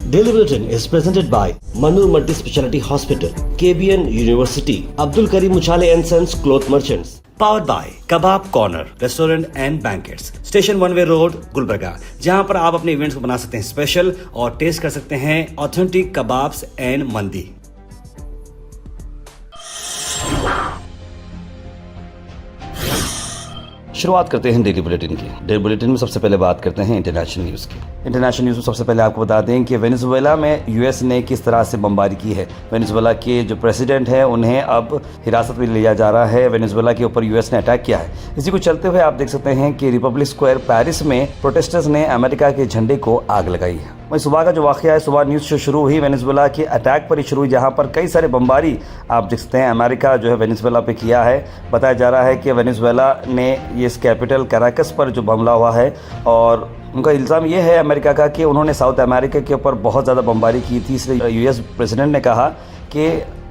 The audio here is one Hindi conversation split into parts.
Daily Bulletin is presented by Manur Multi Speciality Hospital, KBN University, Abdul Karim Uchale and Sons Cloth Merchants. Powered by Kebab Corner Restaurant and Banquets, Station One Way Road, Gulbarga, जहां पर आप अपने इवेंट्स को बना सकते हैं स्पेशल और टेस्ट कर सकते हैं ऑथेंटिक कबाब्स एंड मंदी। शुरुआत करते हैं डेली बुलेटिन की। डेली बुलेटिन में सबसे पहले बात करते हैं इंटरनेशनल न्यूज़ की। इंटरनेशनल न्यूज़ में सबसे पहले आपको बता दें कि वेनेजुएला में यूएस ने किस तरह से बमबारी की है। वेनेजुएला के जो प्रेसिडेंट हैं उन्हें अब हिरासत में लिया जा रहा है। वेनेजुएला के ऊपर यूएस ने अटैक किया है। इसी को चलते हुए आप देख सकते हैं कि रिपब्लिक स्क्वायर पेरिस में प्रोटेस्टर्स ने अमेरिका के झंडे को आग लगाई है। वही सुबह का जो वाक़या है, सुबह न्यूज़ जो शुरू हुई वेनेजुएला के अटैक पर ही शुरू हुई, जहां पर कई सारे बमबारी आप देख सकते हैं अमेरिका जो है वेनेजुएला पे किया है। बताया जा रहा है कि वेनेजुएला ने ये कैपिटल कैराकस पर जो हमला हुआ है और उनका इल्ज़ाम ये है अमेरिका का कि उन्होंने साउथ अमेरिका के ऊपर बहुत ज़्यादा बमबारी की थी। इसलिए यूएस प्रेसिडेंट ने कहा कि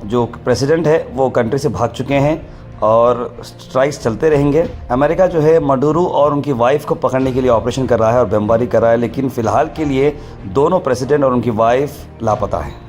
जो प्रेसिडेंट है वो कंट्री से भाग चुके हैं और स्ट्राइक्स चलते रहेंगे। अमेरिका जो है मडुरो और उनकी वाइफ को पकड़ने के लिए ऑपरेशन कर रहा है और बमबारी कर रहा है, लेकिन फ़िलहाल के लिए दोनों प्रेसिडेंट और उनकी वाइफ लापता हैं।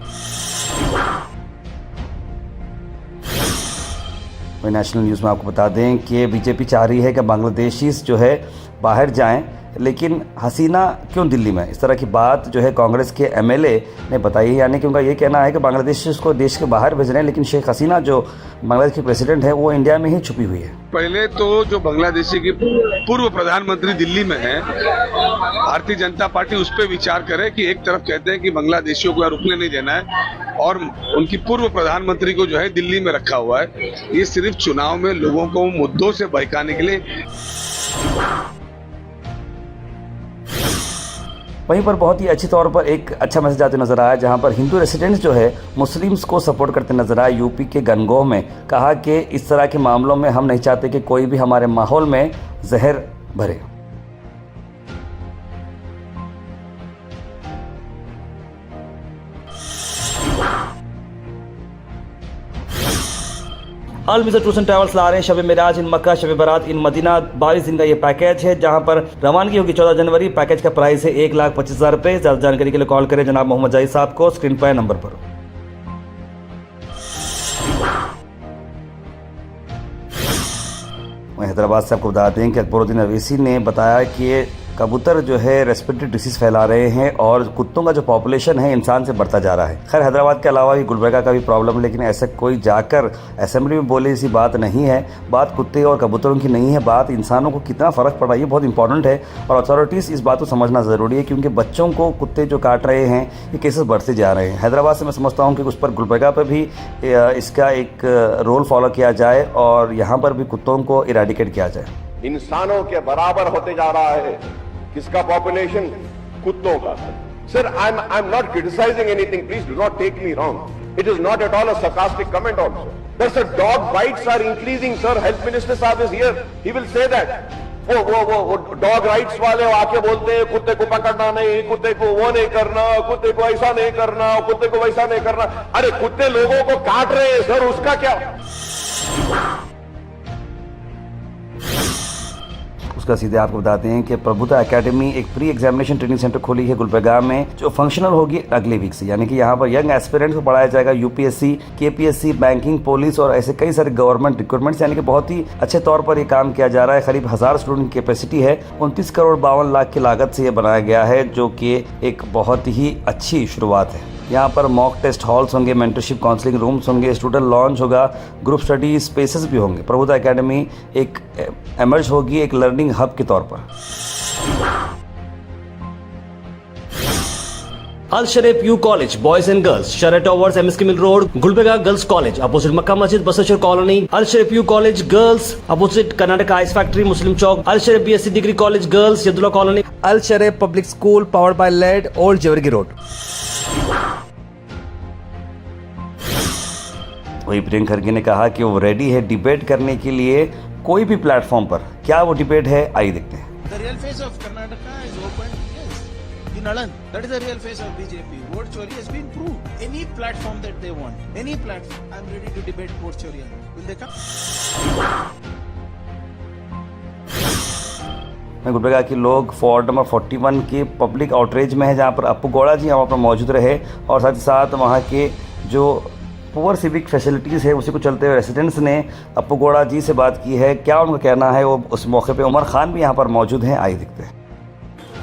नेशनल न्यूज़ में आपको बता दें कि बीजेपी चाह रही है कि बांग्लादेशी जो है बाहर जाएं, लेकिन हसीना क्यों दिल्ली में, इस तरह की बात जो है कांग्रेस के एमएलए ने बताई है। यानी कि उनका ये कहना है कि बांग्लादेशी को देश के बाहर भेज रहे हैं, लेकिन शेख हसीना जो बांग्लादेश की प्रेसिडेंट है वो इंडिया में ही छुपी हुई है। पहले तो जो बांग्लादेशी की पूर्व प्रधानमंत्री दिल्ली में है, भारतीय जनता पार्टी उस पर विचार करे कि एक तरफ कहते हैं कि बांग्लादेशियों को रुकने नहीं देना है और उनकी पूर्व प्रधानमंत्री को जो है दिल्ली में रखा हुआ है। ये सिर्फ चुनाव में लोगों को मुद्दों से बहकाने के लिए। वहीं पर बहुत ही अच्छी तौर पर एक अच्छा मैसेज आते नजर आया, जहां पर हिंदू रेसिडेंट्स जो है मुस्लिम्स को सपोर्ट करते नजर आए। यूपी के गनगोह में कहा कि इस तरह के मामलों में हम नहीं चाहते कि कोई भी हमारे माहौल में जहर भरे। अल विज़ा टूर्स एंड ट्रैवल्स ला रहे हैं शब मिराज इन मक्का शब बारात इन मदीना। 22 दिन का ये पैकेज है, जहां पर रवानगी होगी 14 जनवरी। पैकेज का प्राइस है 1,25,000 रुपये। ज़्यादा जानकारी के लिए कॉल करें जनाब मोहम्मद जाहिद साहब को, स्क्रीन पर नंबर पर। हैदराबाद से आपको बता दें कि अकबरुद्दीन अवैसी ने बताया कि कबूतर जो है रेस्पिरेटरी डिसीज फैला रहे हैं और कुत्तों का जो पॉपुलेशन है इंसान से बढ़ता जा रहा है। खैर हैदराबाद के अलावा भी गुलबर्गा का भी प्रॉब्लम, लेकिन ऐसा कोई जाकर असेंबली में बोले ऐसी बात नहीं है। बात कुत्ते और कबूतरों की नहीं है, बात इंसानों को कितना फ़र्क पड़ रहा है, ये बहुत इंपॉर्टेंट है और अथॉरिटीज़ इस बात को समझना ज़रूरी है, क्योंकि बच्चों को कुत्ते जो काट रहे हैं ये केसेस बढ़ते जा रहे हैं। हैदराबाद से मैं समझता हूँ कि उस पर गुलबर्गा पर भी इसका एक रोल फॉलो किया जाए और यहाँ पर भी कुत्तों को इरेडिकेट किया जाए। इंसानों के बराबर होते जा रहा है किसका पॉपुलेशन? कुत्तों का। Sir, I am not criticising anything, please do not take me wrong. It is not at all a sarcastic comment also. Sir, dog bites are increasing, sir. Health Minister साहब is here. He will say that. वो डॉग राइट्स वाले आके बोलते हैं कुत्ते को पकड़ना नहीं, कुत्ते को वो नहीं करना, कुत्ते को ऐसा नहीं करना, कुत्ते को वैसा नहीं करना। अरे कुत्ते लोगों को काट रहे हैं सर, उसका क्या? उसका सीधे आपको बताते हैं कि प्रभुता एकेडमी एक प्री एग्जामिनेशन ट्रेनिंग सेंटर खोली है गुलबर्गा में, जो फंक्शनल होगी अगले वीक से। यानी कि यहाँ पर यंग एस्पिरेंट्स को पढ़ाया जाएगा यूपीएससी, केपीएससी, बैंकिंग, पुलिस और ऐसे कई सारे गवर्नमेंट रिक्रूटमेंट्स। यानी कि बहुत ही अच्छे तौर पर ये काम किया जा रहा है। करीब 1000 स्टूडेंट की कैपेसिटी है। 29 करोड़ 52 लाख की लागत से ये बनाया गया है, जो कि एक बहुत ही अच्छी शुरुआत है। यहाँ पर मॉक टेस्ट हॉल्स होंगे, मेंटरशिप काउंसलिंग रूम्स होंगे, स्टूडेंट लॉन्च होगा, ग्रुप स्टडी स्पेसेस भी होंगे। प्रभुता एकेडमी एक एमर्ज होगी एक लर्निंग हब के तौर पर। Al Sharif U college boys and girls, Sharah towers, MSK mill road, Gulbarga girls college opposite Makka Masjid, Basaveshwar colony. Al Sharif U college girls opposite Karnataka ice factory, Muslim Chowk. Al Sharif BSc degree college girls, Yadulla colony. Al Sharif public school powered by lead, old Jewargi road. वही प्रियंका खरगे ने कहा कि वो रेडी है डिबेट करने के लिए कोई भी प्लेटफॉर्म पर। क्या वो डिबेट है, आइए देखते हैं। The real face of Karnataka is open, yes. In Alan, that is the real face of BJP. Vote chori has been proved. Any platform that they want, any platform, I am ready to debate vote chori. Will they come? मैं गुलबर्गा के लोग वार्ड नंबर 41 के पब्लिक आउटरीच में है, जहाँ पर अप्पू गौड़ा जी यहाँ पर मौजूद रहे और साथ ही साथ वहाँ के जो पुअर सिविक फैसिलिटीज़ है उसी को चलते हुए रेसिडेंट्स ने अप्पू गौड़ा जी से बात की है। क्या उनका कहना है, वो उस मौके पे उमर खान भी यहाँ पर मौजूद हैं, आइए देखते हैं।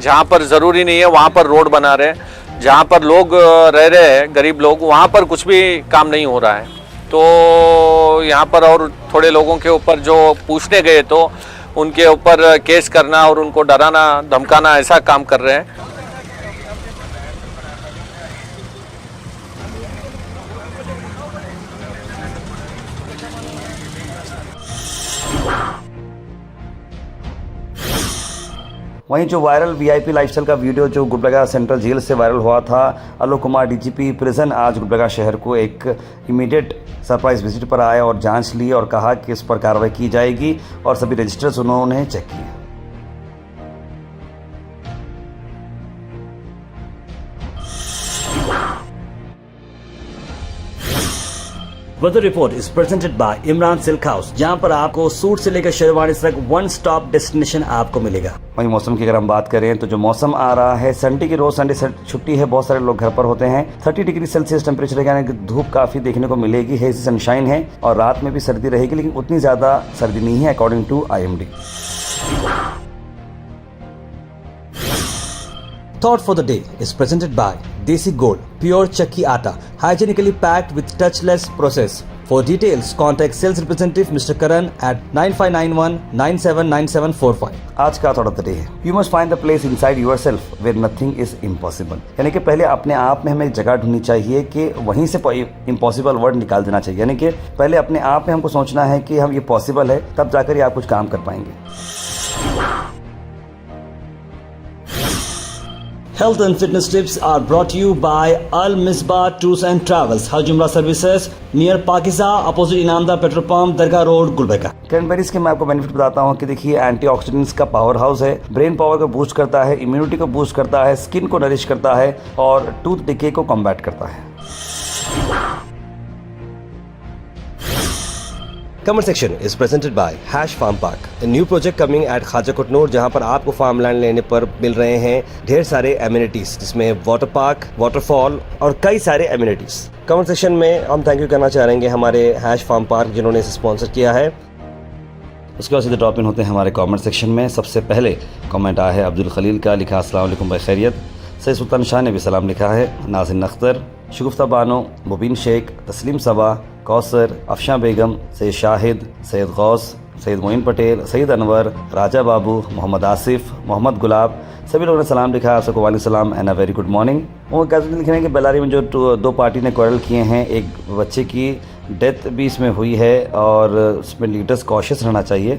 जहाँ पर ज़रूरी नहीं है वहाँ पर रोड बना रहे, जहाँ पर लोग रह रहे हैं गरीब लोग वहाँ पर कुछ भी काम नहीं हो रहा है। तो यहाँ पर और थोड़े लोगों के ऊपर जो पूछने गए तो उनके ऊपर केस करना और उनको डराना धमकाना ऐसा काम कर रहे हैं। वहीं जो वायरल वीआईपी लाइफस्टाइल का वीडियो जो गुलबर्गा सेंट्रल जेल से वायरल हुआ था, आलोक कुमार डीजीपी प्रिजन आज गुलबर्गा शहर को एक इमीडिएट सरप्राइज विजिट पर आए और जांच ली और कहा कि इस पर कार्रवाई की जाएगी और सभी रजिस्टर्स उन्होंने चेक किए। Weather report is presented by Imran Silk House, जहां पर आपको सूट से लेकर शेरवानी तक वन स्टॉप डेस्टिनेशन आपको मिलेगा। वहीं मौसम की अगर हम बात करें तो जो मौसम आ रहा है, संडे की रोज संडे छुट्टी है, बहुत सारे लोग घर पर होते हैं। 30 डिग्री सेल्सियस टेम्परेचर है, यानी कि धूप काफी देखने को मिलेगी, हेज़ी सनशाइन है और रात में भी सर्दी रहेगी, लेकिन उतनी ज्यादा सर्दी नहीं है according to IMD। Thought for the day is presented by Desi Gold, pure chakki atta, hygienically packed with touchless process. For details, contact sales representative Mr. Karan at 9591979745. आज का थॉट ऑफ द डे है, You must find the place inside yourself where nothing is impossible. यानी कि पहले अपने आप में हमें एक जगह ढूंढनी चाहिए कि वहीं से इम्पॉसिबल वर्ड निकाल देना चाहिए। यानी कि पहले अपने आप में हमको सोचना है कि हम ये पॉसिबल है, तब जाकर ही आप कुछ काम कर पाएंगे। Health and fitness tips are brought to you by Al Misbah Tours and Travels, Hajj Umrah Services, near Pakiza, opposite Inamdar petrol pump, Dargah road, Gulbarga. Cranberries के मैं आपको बेनिफिट बताता हूँ कि देखिए एंटीऑक्सीडेंट्स का पावर हाउस है, ब्रेन पावर को बूस्ट करता है, इम्यूनिटी को बूस्ट करता है, स्किन को नरिश करता है और टूथ डिके को कॉम्बैट करता है। Comment section is presented by hash farm park, a new project coming at Khwaja Kotnur, जहां पर आपको फार्म लैंड लेने पर मिल रहे हैं ढेर सारे एमिनिटीज, जिसमें वाटर पार्क, वाटरफॉल और कई सारे एमिनिटीज। कमेंट सेक्शन में हम थैंक यू करना चाहेंगे हमारे हैश फार्म पार्क जिन्होंने इसे स्पॉन्सर किया है। उसके बाद सीधे ड्रॉप इन होते हैं हमारे कमेंट सेक्शन में। सबसे पहले कमेंट आया है अब्दुल खलील का, लिखा अस्सलाम वालेकुम भाई खैरियत। सैयद सुल्तान शाह ने भी सलाम लिखा है। नाज़िन अख्तर, शगुफ्ता बानो, मुबीन शेख, तस्लीम सबा, कौसर, अफशा बेगम, सैयद शाहिद, सैयद गौस, सैयद मोइन पटेल, सैयद अनवर, राजा बाबू, मोहम्मद आसिफ, मोहम्मद गुलाब, सभी लोगों ने सलाम लिखा है। आपको वालेकुम सलाम and a very good morning. वो कहते लिख रहे हैं कि बेलारी में जो दो पार्टी ने क्वारल किए हैं, एक बच्चे की डेथ भी इसमें हुई है और उसमें लीडर्स कॉशियस रहना चाहिए,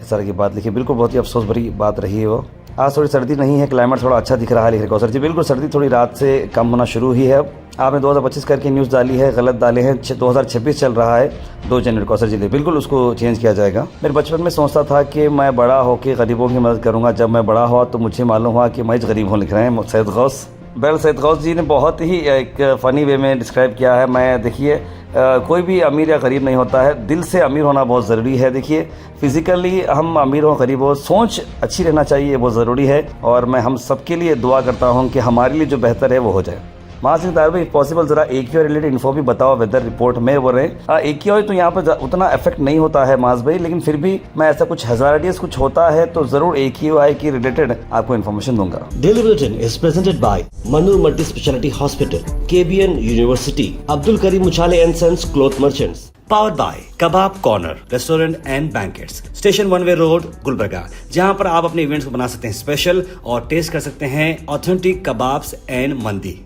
इस तरह की बात लिखी। बिल्कुल बहुत ही अफसोस भरी बात रही है वो। आज थोड़ी सर्दी नहीं है, क्लाइमेट थोड़ा अच्छा दिख रहा है, लिख रहे कौसर जी। बिल्कुल सर्दी थोड़ी रात से कम होना शुरू हुई है। अब आपने 2025 करके न्यूज़ डाली है, गलत डाले हैं। 2026 चल रहा है, 2 जनवरी कौसर जी, बिल्कुल उसको चेंज किया जाएगा। मेरे बचपन में सोचता था कि मैं बड़ा होकर गरीबों की मदद करूंगा। जब मैं बड़ा हुआ तो मुझे मालूम हुआ कि मैं गरीब हूँ, लिख रहे हैं सैयद गौस। सैयद गौस जी ने बहुत ही एक फ़नी वे में डिस्क्राइब किया है। मैं देखिए कोई भी अमीर या गरीब नहीं होता है, दिल से अमीर होना बहुत ज़रूरी है। देखिए फिज़िकली हम अमीर हो गरीब हो, सोच अच्छी रहना चाहिए, बहुत ज़रूरी है। और मैं हम सबके लिए दुआ करता हूँ कि हमारे लिए जो बेहतर है वो हो जाए। महासिंह तार भाई पॉसिबल ज़रा AQI रिलेटेड इन्फो भी बताओ वेदर रिपोर्ट में। बोल रहे हैं AQI तो यहाँ पर उतना इफेक्ट नहीं होता है मास भाई, लेकिन फिर भी मैं ऐसा कुछ हजारडियस कुछ होता है तो ज़रूर AQI की रिलेटेड आपको इन्फॉर्मेशन दूंगा। Daily bulletin is presented by Manoor multi speciality hospital, KBN university, Abdul Karim Muchhale and sons cloth merchants, powered by kebab corner restaurant and banquets, station 1 way road, Gulbarga, जहां पर आप अपने इवेंट्स को बना सकते हैं स्पेशल और टेस्ट कर सकते हैं ऑथेंटिक कबाब्स एंड मंदी।